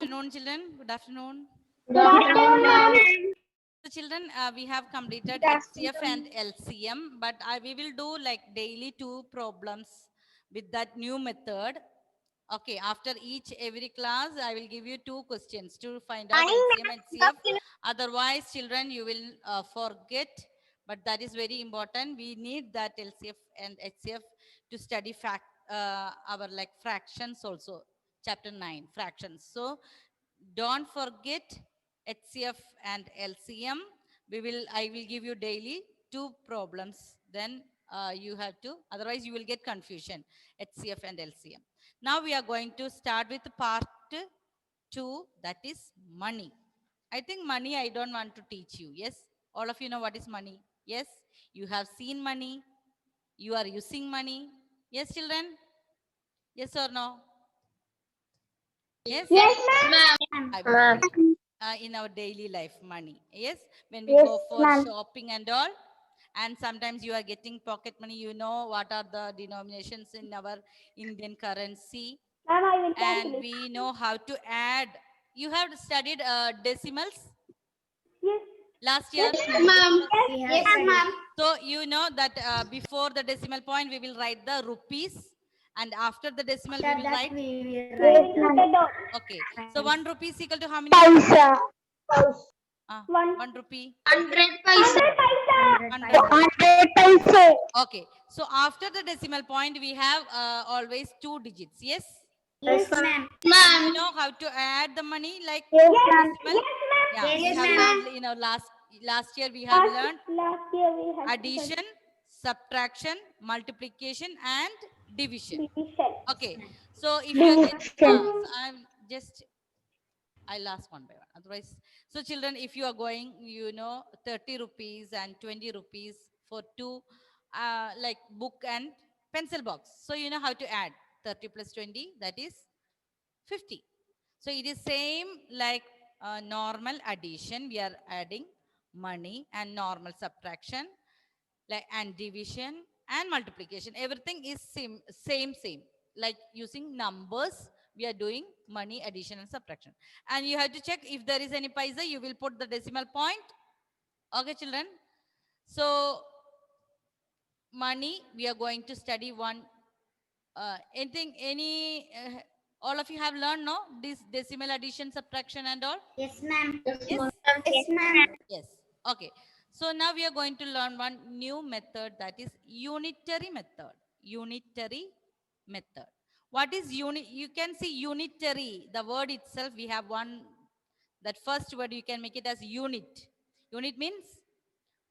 Good afternoon, children. Good afternoon. Good afternoon, ma'am. So, children, we have completed Good HCF and afternoon. LCM, but we will do like daily 2 problems with that new method. Okay, after each every class, I will give you 2 questions to find out LCM and HCF. Otherwise, children, you will forget. But that is very important. We need that LCF and HCF to study our like fractions also. Chapter 9, fractions. So don't forget HCF and LCM. I will give you daily 2 problems. Then you have to, otherwise you will get confusion. HCF and LCM. Now we are going to start with part 2, that is money. I think money I don't want to teach you. Yes, all of you know what is money. Yes, you have seen money. You are using money. Yes, children. Yes or no? Yes. Yes, ma'am. I will Ma'am. in our daily life money. Yes, when we Yes, go for ma'am. shopping and all, and sometimes you are getting pocket money, you know what are the denominations in our Indian currency, Ma'am, I will and calculate. we know how to add. You have studied decimals Yes. last year. Yes, ma'am. Yes, ma'am. So you know that before the decimal point we will write the rupees, and after the decimal we will write. Yes, ma'am. Okay, so 1 rupee is equal to how many rupees? Paisa. One. 1 rupee. 100 paisa. 100. 100 paisa. Okay, so after the decimal point, we have always 2 digits. Yes, Yes, ma'am. and you Ma'am. know how to add the money like Yes, ma'am. decimal. Yes, ma'am. Yeah, we Yes, have ma'am. learned. You know, last year we have learned Last year we had addition, subtraction, multiplication, and division. division. Okay, so if you are getting, Division. so I'm just I'll ask one by one. Otherwise, so children, if you are going, 30 rupees and 20 rupees for two, like book and pencil box. So you know how to add 30 plus 20, that is 50. So it is same like normal addition. We are adding money and normal subtraction, like and division and multiplication. Everything is same. Like using numbers, we are doing money, addition, and subtraction. And you have to check if there is any paisa, you will put the decimal point. Okay, children. So money, we are going to study one. Anything, any. All of you have learned, no? This decimal addition, subtraction, and all. Yes, ma'am. Yes. Yes, ma'am. Yes. Okay. So now we are going to learn one new method, that is unitary method. Unitary method. What is unit? You can see unitary. The word itself, we have one. That first word you can make it as unit. Unit means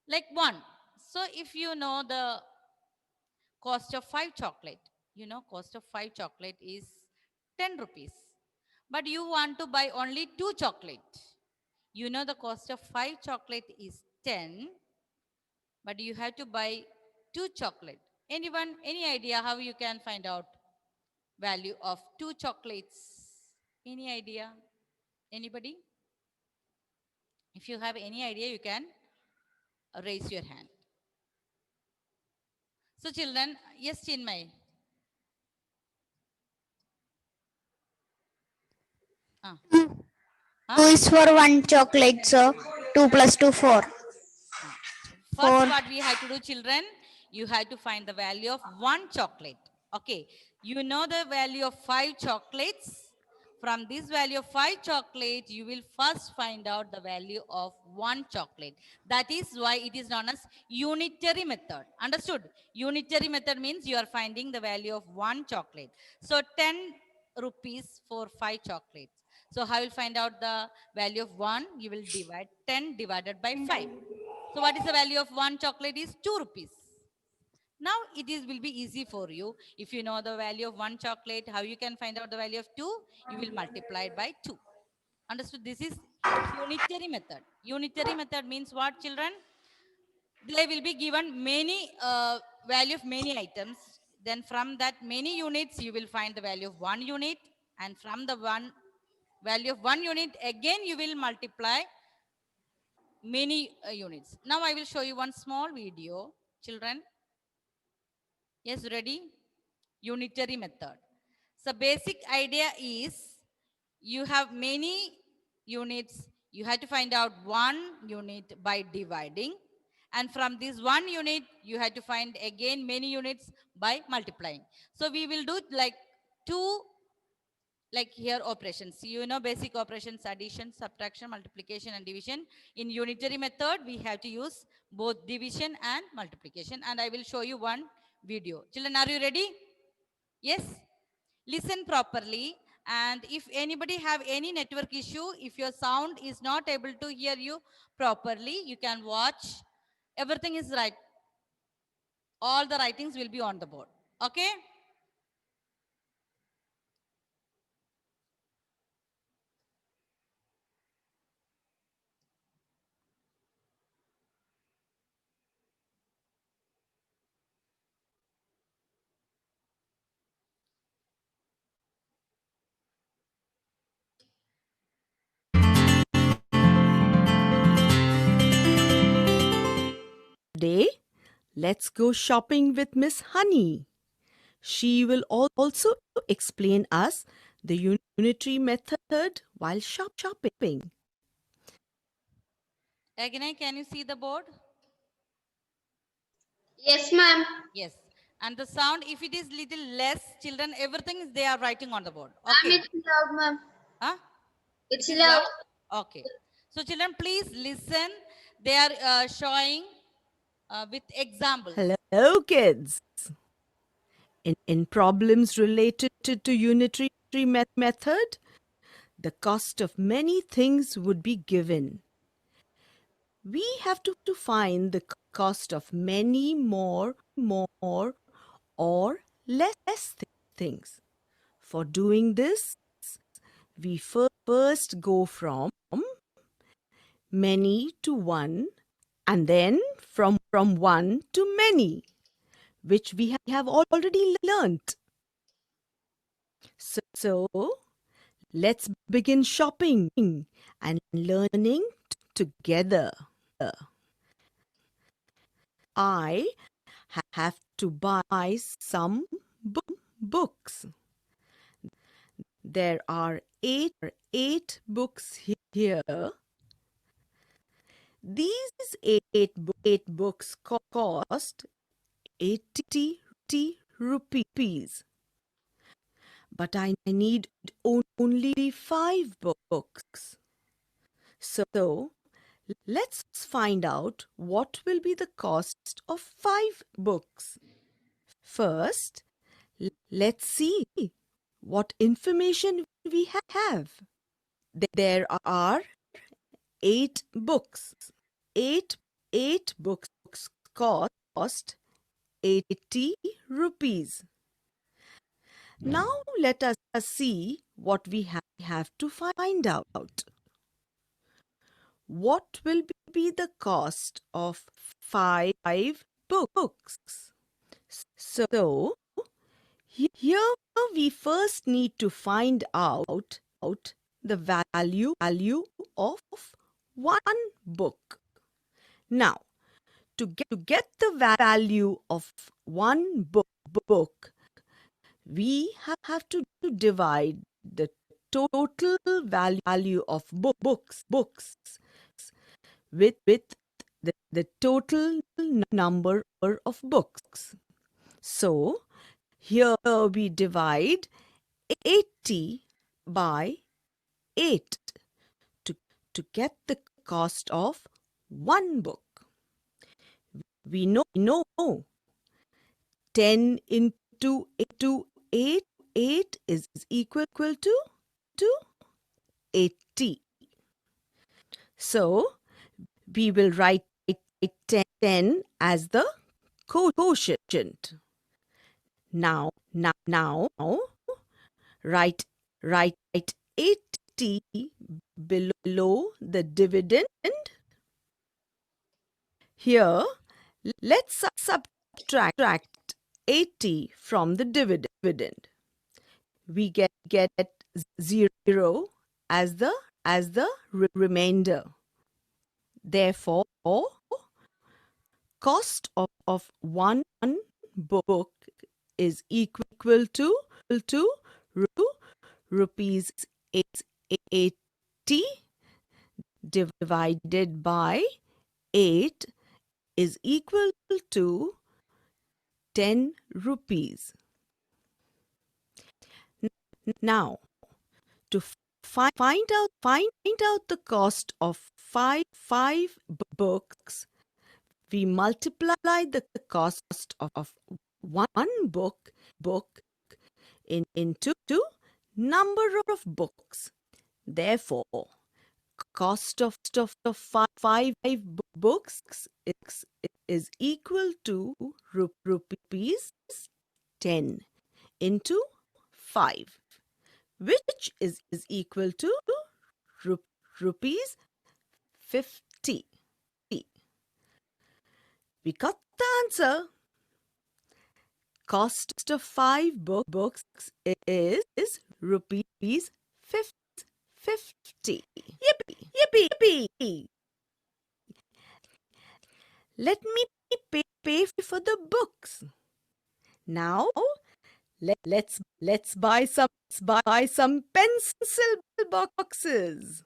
like one. So if you know the cost of 5 chocolate, cost of 5 chocolate is 10 rupees. But you want to buy only 2 chocolate. You know the cost of 5 chocolate is 10, but you have to buy 2 chocolate. Anyone, any idea how you can find out value of 2 chocolates? Any idea? Anybody? If you have any idea, you can raise your hand. So children, yes, Chinmay. Ah. Two Huh? is for one chocolate, so 2 plus 2, 4. Ah. First, 4. what we have to do, children, you have to find the value of 1 chocolate. Okay. You know the value of 5 chocolates. From this value of 5 chocolate, you will first find out the value of 1 chocolate. That is why it is known as unitary method. Understood? Unitary method means you are finding the value of 1 chocolate. So 10 rupees for 5 chocolates. So how you will find out the value of 1? You will divide 10 divided by 5. So what is the value of 1 chocolate is 2 rupees. Now will be easy for you. If you know the value of 1 chocolate, how you can find out the value of 2? You will multiply it by 2. Understood? This is unitary method. Unitary method means what, children? They will be given many value of many items. Then from that many units, you will find the value of 1 unit. And from the value of 1 unit, again you will multiply many units. Now I will show you one small video, children. Yes, ready? Unitary method. So basic idea is you have many units. You have to find out one unit by dividing. And from this one unit, you have to find again many units by multiplying. So we will do like two, like here operations. You know basic operations, addition, subtraction, multiplication and division. In unitary method, we have to use both division and multiplication. And I will show you one video. Children, are you ready? Yes? Listen properly. And if anybody have any network issue, if your sound is not able to hear you properly, you can watch. Everything is right. All the writings will be on the board. Okay? Today, let's go shopping with Miss Honey. She will also explain us the unitary method while shopping. Agnai, can you see the board? Yes, ma'am. Yes. And the sound, if it is little less, children, everything is they are writing on the board. Okay. It's loud, ma'am. Huh? It's It is loud. Okay. So children, please listen. They are showing with examples. Hello, kids. In problems related to unitary method, the cost of many things would be given. We have to find the cost of many more or less things. For doing this, we first go from many to one and then from one to many, which we have already learnt. So let's begin shopping and learning together. I have to buy some books. There are eight books here. These eight books cost 80 rupees. But I need only 5 books. So let's find out what will be the cost of 5 books. First, let's see what information we have. There are 8 books. Eight books cost 80 rupees. Now let us see what we have to find out. What will be the cost of 5 books? So, here we first need to find out the value of one book. Now, to get the value of one book, we have to divide the total value of books with the total number of books. So, here we divide 80 by 8 to get the cost of one book. We know 10 into 8 is equal to 80. So, we will write 10 as the quotient. Now, write 80 below the dividend. Here, let's subtract 80 from the dividend. We get 0 as the remainder. Therefore, cost of one book is equal to rupees 80 divided by 8 is equal to 10 rupees. Now, to find out the cost of five books, we multiply the cost of one book into number of books. Therefore, cost of five books is equal to rupees 10 into 5, which is equal to rupees 50. We got the answer. Cost of 5 books is rupees 50. Yippee! Yippee! Let me pay for the books. Now, let's buy some pencil boxes.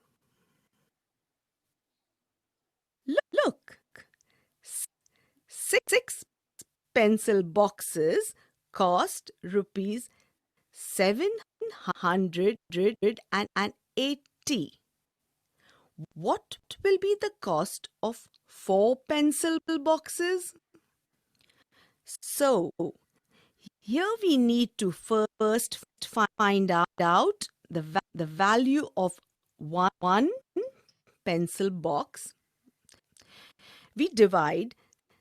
Look, six pencil boxes cost rupees 780. What will be the cost of 4 pencil boxes? So, here we need to first find out the value of one pencil box. We divide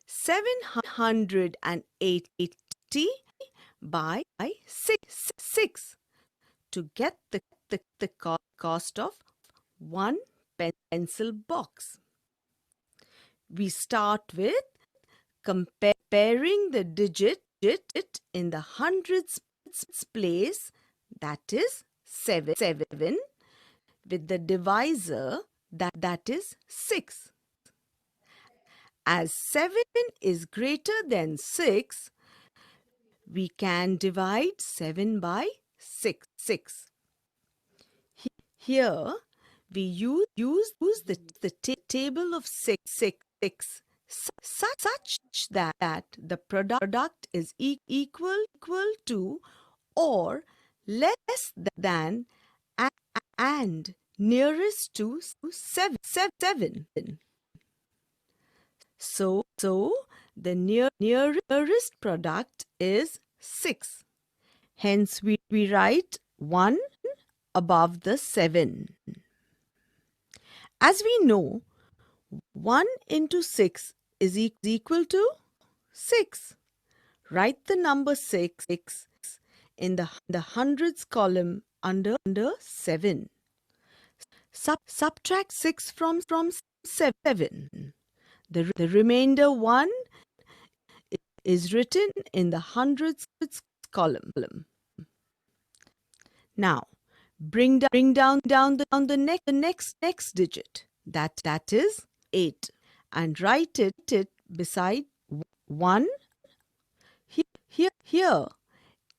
780 by 6 to get the cost of one pencil box. We start with comparing the digit in the hundreds place, that is 7, with the divisor that is 6. As 7 is greater than 6, we can divide 7 by 6. Here, we use the table of 6 such that the product is equal to or less than and nearest to 7. So the nearest product is 6. Hence we write 1 above the 7. As we know, 1 into 6 is equal to 6. Write the number 6 in the hundreds column under 7. Subtract 6 from 7. The remainder 1 is written in the hundreds column. Now, bring down the next digit. That is 8, and write it beside 1. Here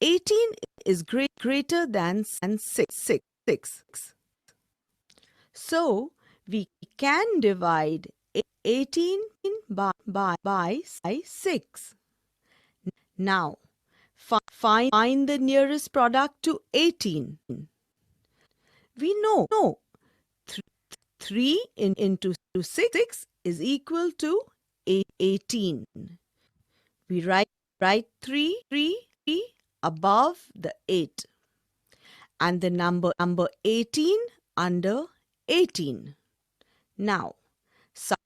18 is greater than 6. So we can divide 18 by 6. Now find the nearest product to 18. We know 3 into 6 is equal to 18. We write 3 above the 8 and the number 18 under 18. Now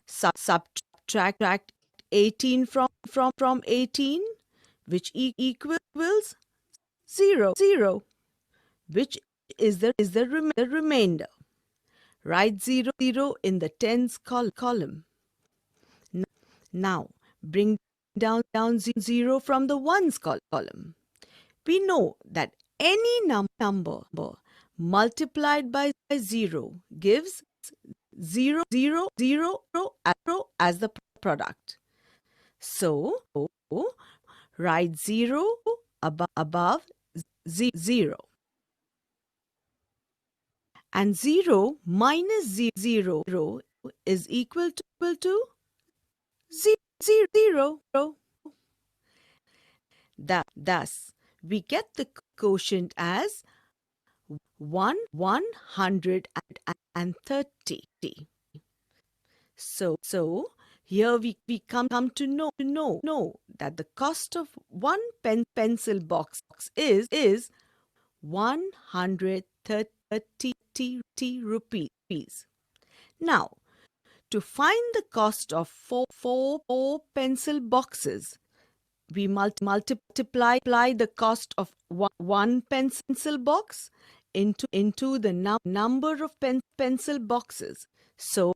subtract 18 from 18, which equals 0, which is the remainder. Write 0 in the tens column. Now bring down 0 from the ones column. We know that any number multiplied by 0 gives 0 as the product. So write 0 above 0. And 0 minus 0 is equal to 0. Thus, we get the quotient as 130. So here we come to know that the cost of one pencil box is 130 rupees. Now, to find the cost of four pencil boxes, we multiply the cost of one pencil box into the number of pencil boxes. So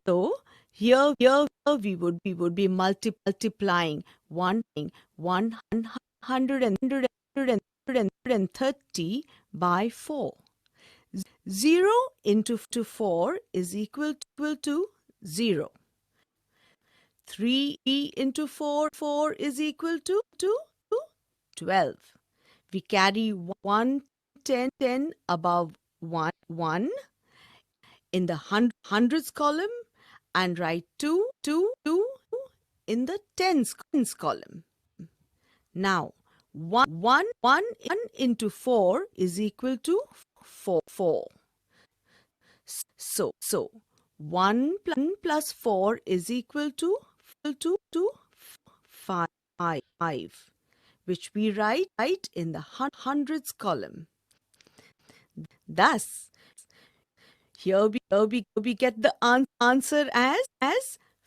here we would be multiplying 130 by 4. 0 into 4 is equal to 0. 3 into 4 is equal to 12. We carry 10 above 1 in the hundreds column and write 2 in the tens column. Now, 1 into 4 is equal to 4. So 1 plus 4 is equal to 5, which we write in the hundreds column. Thus, here we get the answer as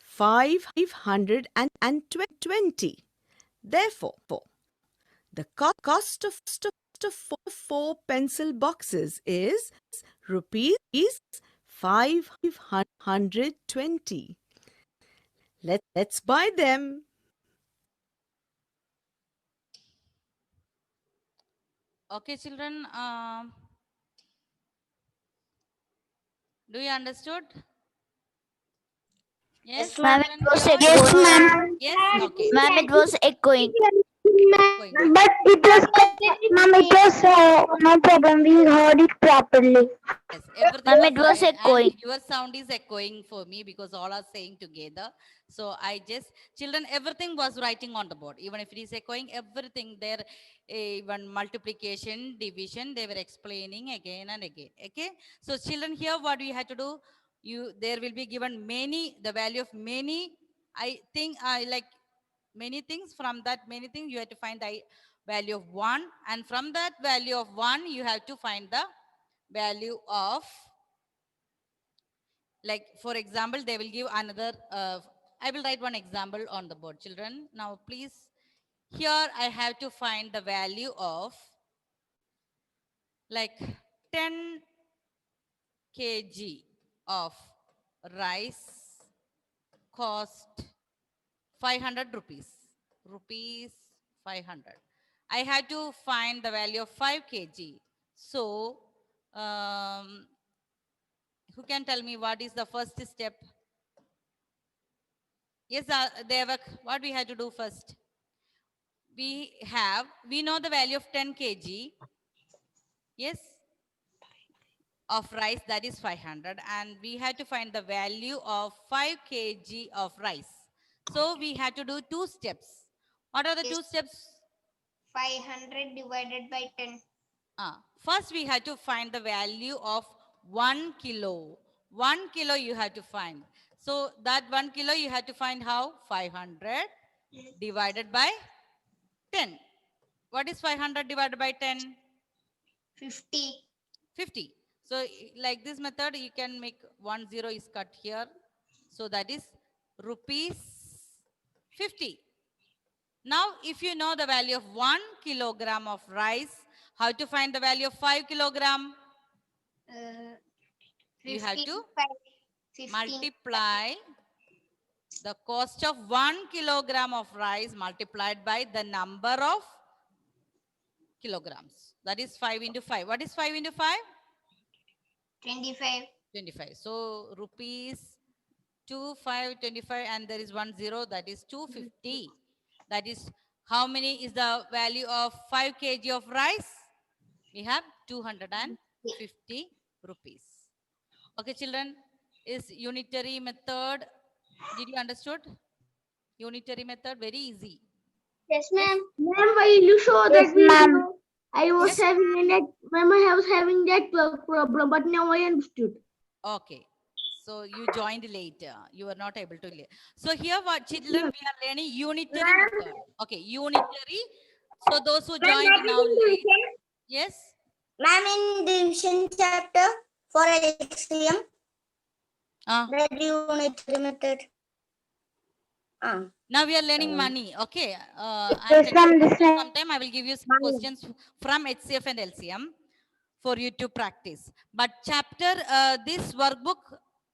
520. Therefore, the cost of four pencil boxes is rupees 520. Let's buy them. Okay, children. Do you understood? Yes, Ma'am, children, it was here? Yes, ma'am. Yes, okay. Ma'am, it was echoing. Going. But it was, ma'am, it was no problem. We heard it properly. Yes, everything Ma'am, is it was fine. echoing. And your sound is echoing for me because all are saying together. So children, everything was writing on the board. Even if it is echoing, everything there, even multiplication, division, they were explaining again and again. Okay. So children, here what we had to do, there will be given the value of many. I think I like many things. From that many things, you have to find the value of 1. And from that value of 1, you have to find the value of, like for example, they will give another I will write one example on the board, children. Now please, here I have to find the value of like 10 kg of rice cost 500 rupees 500. I had to find the value of 5 kg. So who can tell me what is the first step? Yes, Devak, what we had to do first? We know the value of 10 kg. Yes, of rice, that is 500. And we had to find the value of 5 kg of rice. So we had to do 2 steps. What are the 2 steps? 500 divided by 10. First, we had to find the value of 1 kilo. 1 kilo you had to find. So that 1 kilo you had to find how? 500 divided by 10. What is 500 divided by 10? 50. 50. So like this method, you can make 1 0 is cut here. So that is rupees 50. Now, if you know the value of 1 kilogram of rice, how to find the value of 5 kilogram? You have to 15. multiply the cost of 1 kilogram of rice multiplied by the number of kilograms. That is 5 into 5. What is 5 into 5? 25. 25. So rupees 2525, and there is 1 0, that is 250. That is how many is the value of 5 kg of rice? We have 250 rupees. Okay, children, is unitary method. Did you understood? Unitary method, very easy. Yes, Yes. ma'am. Ma'am, why you show Yes, that video? ma'am. I was Yes. having a net. Ma'am, I was having network problem, but now I understood. Okay. So you joined later. You were not able to. So here, what children, we are learning unitary method. Okay, unitary. So those who joined now late. Yes. Ma'am, in division chapter for LCM, Uh, that unitary method. now we are learning money. Okay. I'm Yes, telling ma'am, you, this after is some time I will give you some money. questions from HCF and LCM for you to practice. But chapter, this workbook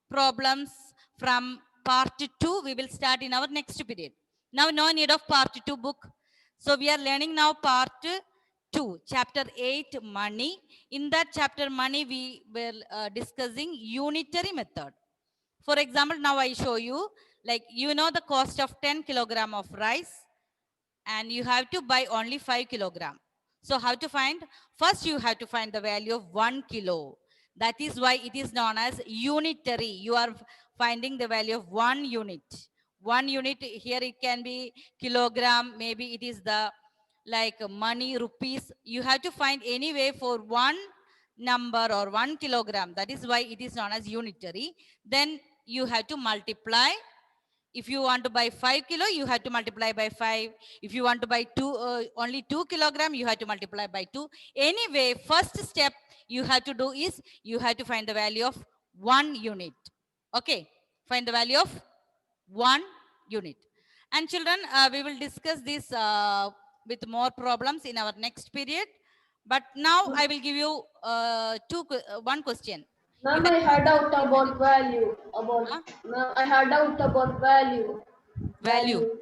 problems from part 2, we will start in our next period. Now no need of part 2 book. So we are learning now part 2, chapter 8, money. In that chapter money, we were discussing unitary method. For example, now I show you, like, you know the cost of 10 kilogram of rice and you have to buy only 5 kilogram. So how to find? First, you have to find the value of 1 kilo. That is why it is known as unitary. You are finding the value of 1 unit. 1 unit, here it can be kilogram, maybe it is the like money, rupees. You have to find anyway for 1 number or 1 kilogram. That is why it is known as unitary. Then you have to multiply. If you want to buy 5 kilo, you have to multiply by 5. If you want to buy only 2 kilogram, you have to multiply by 2. Anyway, first step you have to do is you have to find the value of 1 unit. Okay, find the value of 1 unit. And children, we will discuss this with more problems in our next period. But now I will give you one question. You Ma'am, have I to had doubt manage about value. Huh? Ma'am, I had doubt about value. Value.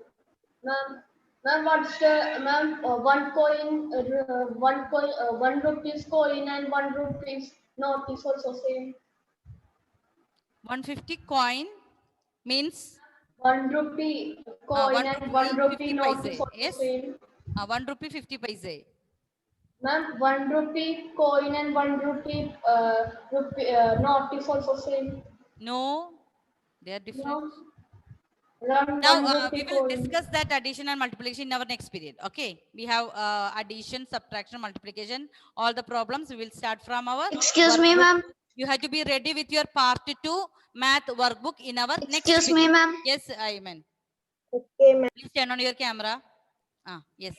Ma'am, what's the ma'am? One coin, 1 rupees coin and 1 rupees note is also same. 150 coin means 1 rupee coin 1 and rupee 1 rupee 50 note is paise. also Yes, same. 1 rupee 50 paise. Ma'am, 1 rupee coin and 1 rupee note is also same. No, they are different. No, ma'am, Now one we rupee will coin. discuss that addition and multiplication in our next period. Okay, we have addition, subtraction, multiplication. All the problems we will start from our Excuse me, workbook. ma'am. You have to be ready with your part 2 math workbook in our next Excuse me, period. ma'am. Yes, Ayman. Okay, ma'am. Please turn on your camera. Yes.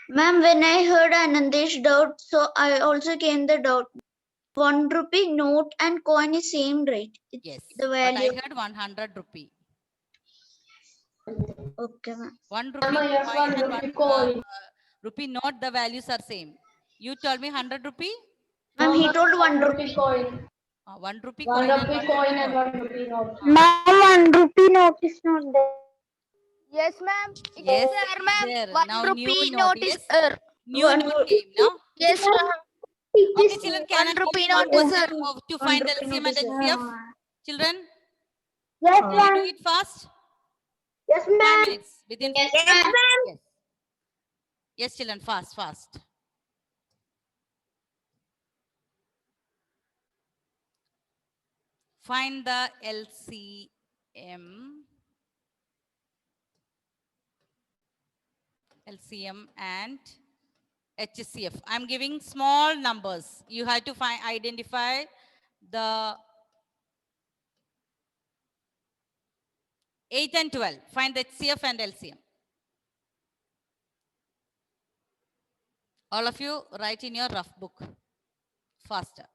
Ma'am, when I heard Anandesh doubt, so I also came the doubt. 1 rupee note and coin is same, right? It's Yes. the But I value. heard 100 rupee. Okay, ma'am. 1 Ma'am, rupee I have coin and 1 1 rupee coin. rupee note, the values are same. You told me 100 rupee? Ma'am, No, he ma'am, told 1 1 rupee. rupee coin. 1 rupee 1 coin and rupee 1 coin rupee and note. 1 rupee note. Ma'am, 1 rupee note is not there. Yes, ma'am. It is Yes, there, it's ma'am. there. One Now new rupee note. note is Yes, there. new One note ru- came now. Yes, ma'am. Okay, children, can I 1 give rupee you one note is question there. to 1 find rupee LCM note and is HCF? Children, Yes, can you ma'am. do it fast? Yes, 5 ma'am. minutes. Within Yes, 5 ma'am. minutes. Yes. Yes, children, fast, fast. Find the LCM and HCF. I'm giving small numbers. You have to identify the 8 and 12. Find the HCF and LCM. All of you write in your rough book faster.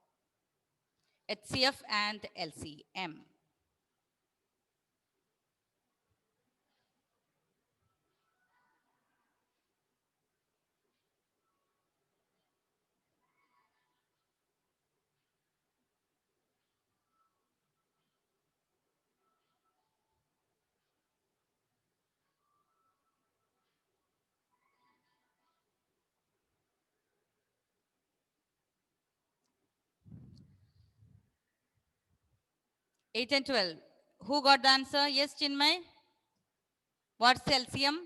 HCF and LCM. Eight and 12. Who got the answer? Yes, Chinmay. What's LCM?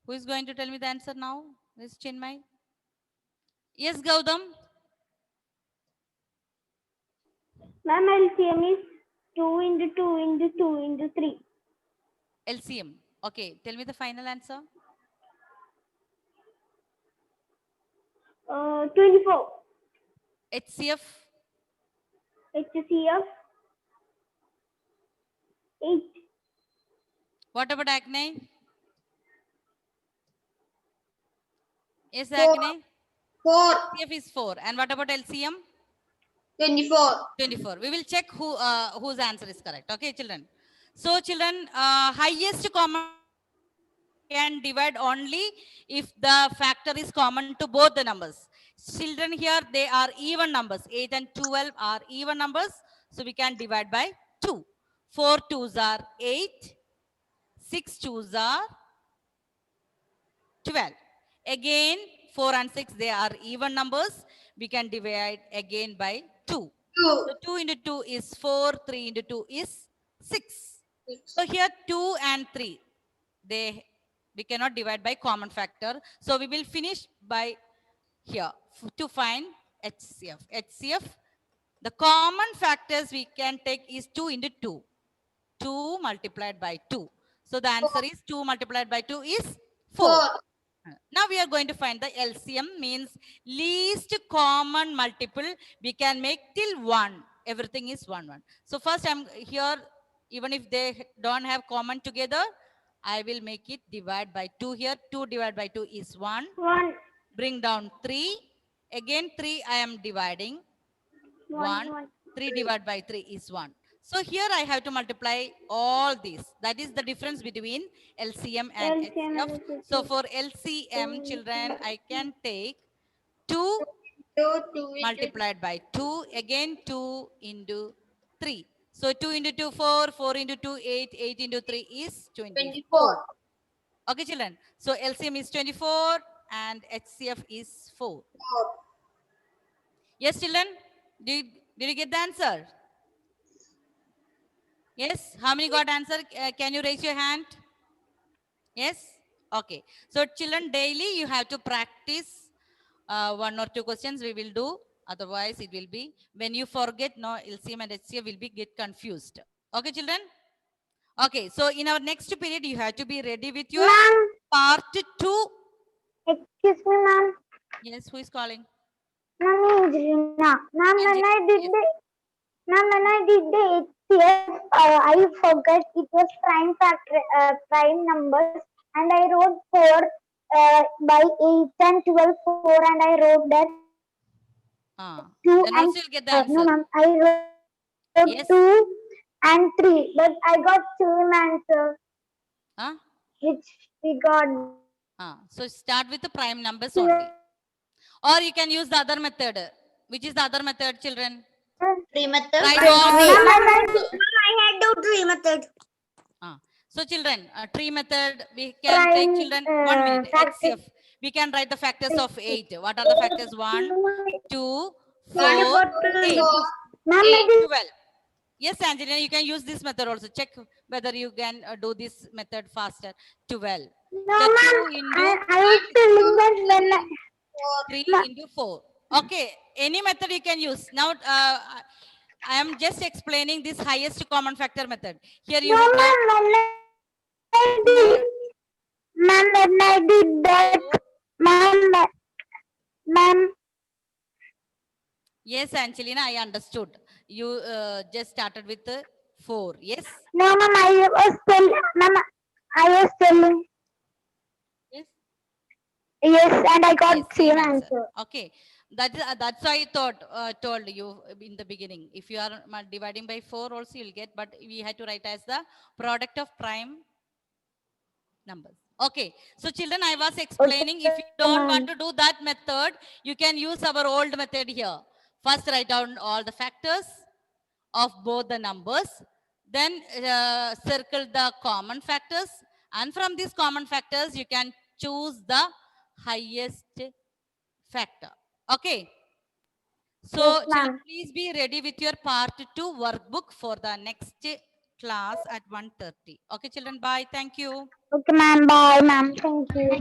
Who is going to tell me the answer now? Yes, Chinmay. Yes, Gautam. Ma'am, LCM is 2 into 2 into 2 into 3. LCM. Okay, tell me the final answer. 24. HCF. HCF 8. What about Acne? Yes, 4. Acne. 4. HCF is 4. And what about LCM? 24. 24. We will check whose answer is correct. Okay, children. So, children, highest common can divide only if the factor is common to both the numbers. Children, here they are even numbers. 8 and 12 are even numbers. So, we can divide by 2. 4 twos are 8. 6 twos are 12. Again, 4 and 6, they are even numbers. We can divide again by 2. 2. So 2 into 2 is 4, 3 into 2 is 6. So here 2 and 3, we cannot divide by common factor. So we will finish by here to find HCF. HCF, the common factors we can take is 2 into 2. 2 multiplied by 2. So the answer is 2 multiplied by 2 is 4. 4. Now we are going to find the LCM, means least common multiple we can make till 1. Everything is 1, 1. So first I'm here, even if they don't have common together, I will make it divide by 2 here. 2 divided by 2 is 1. 1. Bring down 3. Again 3 I am dividing. 1. 1. 3 divided by 3 is 1. So here I have to multiply all these. That is the difference between LCM and LCM HCF. and HCF. So for LCM, children, I can take 2 2. 2. multiplied by 2. Again 2 into 3. So 2 into 2, 4. 4 into 2, 8. 8 into 3 is 24. 24. Okay, children. So LCM is 24 and HCF is 4. Yes, children? Did you get the answer? Yes? How many got answer? Can you raise your hand? Yes? Okay. So, children, daily you have to practice 1 or 2 questions we will do. Otherwise, it will be, when you forget, no, LCM and HCF will be get confused. Okay, children? Okay. So, in our next period, you have to be ready with your Ma'am, part 2. excuse me, ma'am. Yes, who is calling? Ma'am, Angelina. Ma'am, when Angelina, I did yes. the HCF, I forgot it was prime factor, prime numbers, and I wrote 4 by 8 and 12 4, and I wrote that 2 Then and also you'll get the no, answer. ma'am, I wrote Yes. 2 and 3, but I got same answer, Huh? which we got. So start with the prime numbers only. Or you can use the other method. Which is the other method, children? Tree method. Write Tree. all the- I had to tree method. So children, tree method, we can take Prime, children 1 minute. factors. HCF. We can write the factors of 8. What are the factors? 1, 2, 4, One, 8, Ma'am, I did 12. Yes, Angelina, you can use this method also. Check whether you can do this method faster. 12. no, So ma'am. 2 into I was telling that when 3 into 4. Okay, any method you can use. Now, I am just explaining this highest common factor method. Here you no, will ma'am, when I did that, ma'am, Yes, Angelina, I understood. You just started with 4. Yes? no, ma'am, I was telling, Yes. yes, and I got Yes, same same answer. answer. Okay. That's why I told you in the beginning. If you are dividing by 4 also you'll get, but we had to write as the product of prime numbers. Okay. So children, I was explaining, if you don't want to do that method, you can use our old method here. First write down all the factors of both the numbers. Then circle the common factors. And from these common factors, you can choose the highest factor. Okay. So, Yes, children, ma'am. please be ready with your part 2 workbook for the next class at 1:30. Okay, children, bye. Thank you. Okay, ma'am, bye, ma'am, thank you.